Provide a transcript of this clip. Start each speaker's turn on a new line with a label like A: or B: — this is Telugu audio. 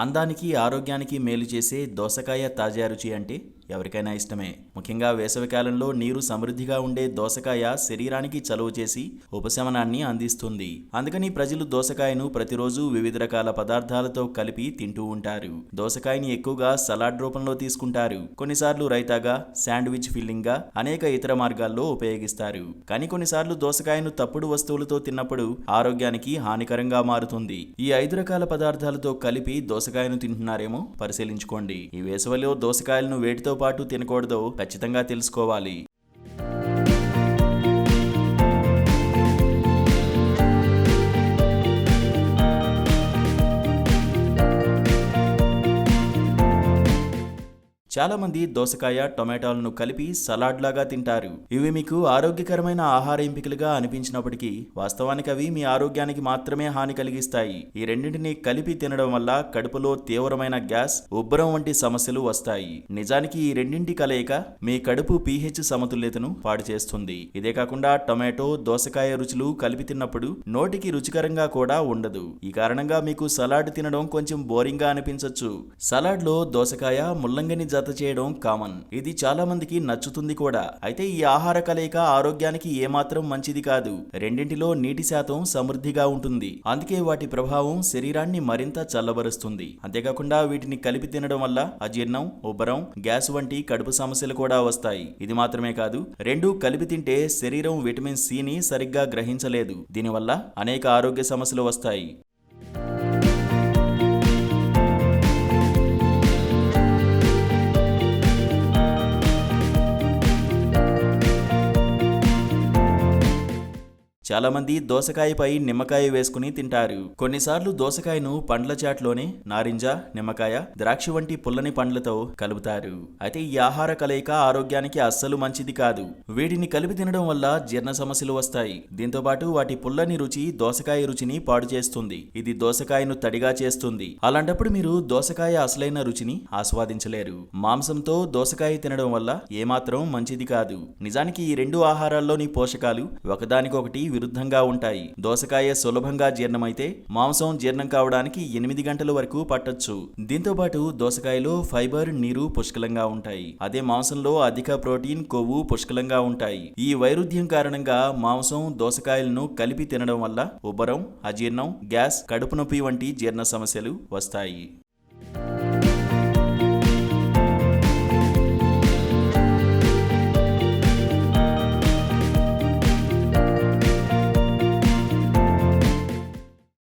A: అందానికి ఆరోగ్యానికి మేలు చేసే దోసకాయ తాజా రుచి అంటే ఎవరికైనా ఇష్టమే. ముఖ్యంగా వేసవికాలంలో నీరు సమృద్ధిగా ఉండే దోసకాయ శరీరానికి చలువ చేసి ఉపశమనాన్ని అందిస్తుంది. అందుకని ప్రజలు దోసకాయను ప్రతిరోజు వివిధ రకాల పదార్థాలతో కలిపి తింటూ ఉంటారు. దోసకాయని ఎక్కువగా సలాడ్ రూపంలో తీసుకుంటారు. కొన్నిసార్లు రైతాగా, శాండ్విచ్ ఫిల్లింగ్ గా, అనేక ఇతర మార్గాల్లో ఉపయోగిస్తారు. కానీ కొన్నిసార్లు దోసకాయను తప్పుడు వస్తువులతో తిన్నప్పుడు ఆరోగ్యానికి హానికరంగా మారుతుంది. ఈ 5 రకాల పదార్థాలతో కలిపి దోసకాయను తింటున్నారేమో పరిశీలించుకోండి. ఈ వేసవిలో దోసకాయలను వేటితో పాటు తినకూడదో ఖచ్చితంగా తెలుసుకోవాలి. చాలా మంది దోసకాయ, టొమాటోలను కలిపి సలాడ్ లాగా తింటారు. ఇవి మీకు ఆరోగ్యకరమైన ఆహార ఎంపికలుగా అనిపించినప్పటికీ వాస్తవానికి అవి మీ ఆరోగ్యానికి మాత్రమే హాని కలిగిస్తాయి. ఈ రెండింటిని కలిపి తినడం వల్ల కడుపులో తీవ్రమైన గ్యాస్, ఉబ్బరం వంటి సమస్యలు వస్తాయి. నిజానికి ఈ రెండింటి కలయిక మీ కడుపు pH సమతుల్యతను పాడు చేస్తుంది. ఇదే కాకుండా టొమాటో, దోసకాయ రుచులు కలిపి తిన్నప్పుడు నోటికి రుచికరంగా కూడా ఉండదు. ఈ కారణంగా మీకు సలాడ్ తినడం కొంచెం బోరింగ్ గా అనిపించవచ్చు. సలాడ్ లో దోసకాయ, ముల్లంగిని జత చేయడం కామన్. ఇది చాలా మందికి నచ్చుతుంది కూడా. అయితే ఈ ఆహార కలయిక ఆరోగ్యానికి ఏమాత్రం మంచిది కాదు. రెండింటిలో నీటి శాతం సమృద్ధిగా ఉంటుంది. అందుకే వాటి ప్రభావం శరీరాన్ని మరింత చల్లబరుస్తుంది. అంతేకాకుండా వీటిని కలిపి తినడం వల్ల అజీర్ణం, ఉబ్బరం, గ్యాస్ వంటి కడుపు సమస్యలు కూడా వస్తాయి. ఇది మాత్రమే కాదు, రెండు కలిపి తింటే శరీరం విటమిన్ సిని సరిగ్గా గ్రహించలేదు. దీనివల్ల అనేక ఆరోగ్య సమస్యలు వస్తాయి. చాలా మంది దోసకాయపై నిమ్మకాయ వేసుకుని తింటారు. కొన్నిసార్లు దోసకాయను పండ్ల చాట్లోనే నారింజ, నిమ్మకాయ, ద్రాక్ష వంటి పుల్లని పండ్లతో కలుపుతారు. అయితే ఈ ఆహార కలయిక ఆరోగ్యానికి అస్సలు మంచిది కాదు. వీటిని కలిపి తినడం వల్ల జీర్ణ సమస్యలు వస్తాయి. దీంతో పాటు వాటి పుల్లని రుచి దోసకాయ రుచిని పాడు చేస్తుంది. ఇది దోసకాయను తడిగా చేస్తుంది. అలాంటప్పుడు మీరు దోసకాయ అసలైన రుచిని ఆస్వాదించలేరు. మాంసంతో దోసకాయ తినడం వల్ల ఏమాత్రం మంచిది కాదు. నిజానికి ఈ రెండు ఆహారాల్లోని పోషకాలు ఒకదానికొకటి విరుద్ధంగా ఉంటాయి. దోసకాయ సులభంగా జీర్ణమైతే మాంసం జీర్ణం కావడానికి 8 గంటల వరకు పట్టొచ్చు. దీంతో పాటు దోసకాయలో ఫైబర్, నీరు పుష్కలంగా ఉంటాయి. అదే మాంసంలో అధిక ప్రోటీన్, కొవ్వు పుష్కలంగా ఉంటాయి. ఈ వైరుధ్యం కారణంగా మాంసం, దోసకాయలను కలిపి తినడం వల్ల ఉబ్బరం, అజీర్ణం, గ్యాస్, కడుపు నొప్పి వంటి జీర్ణ సమస్యలు వస్తాయి.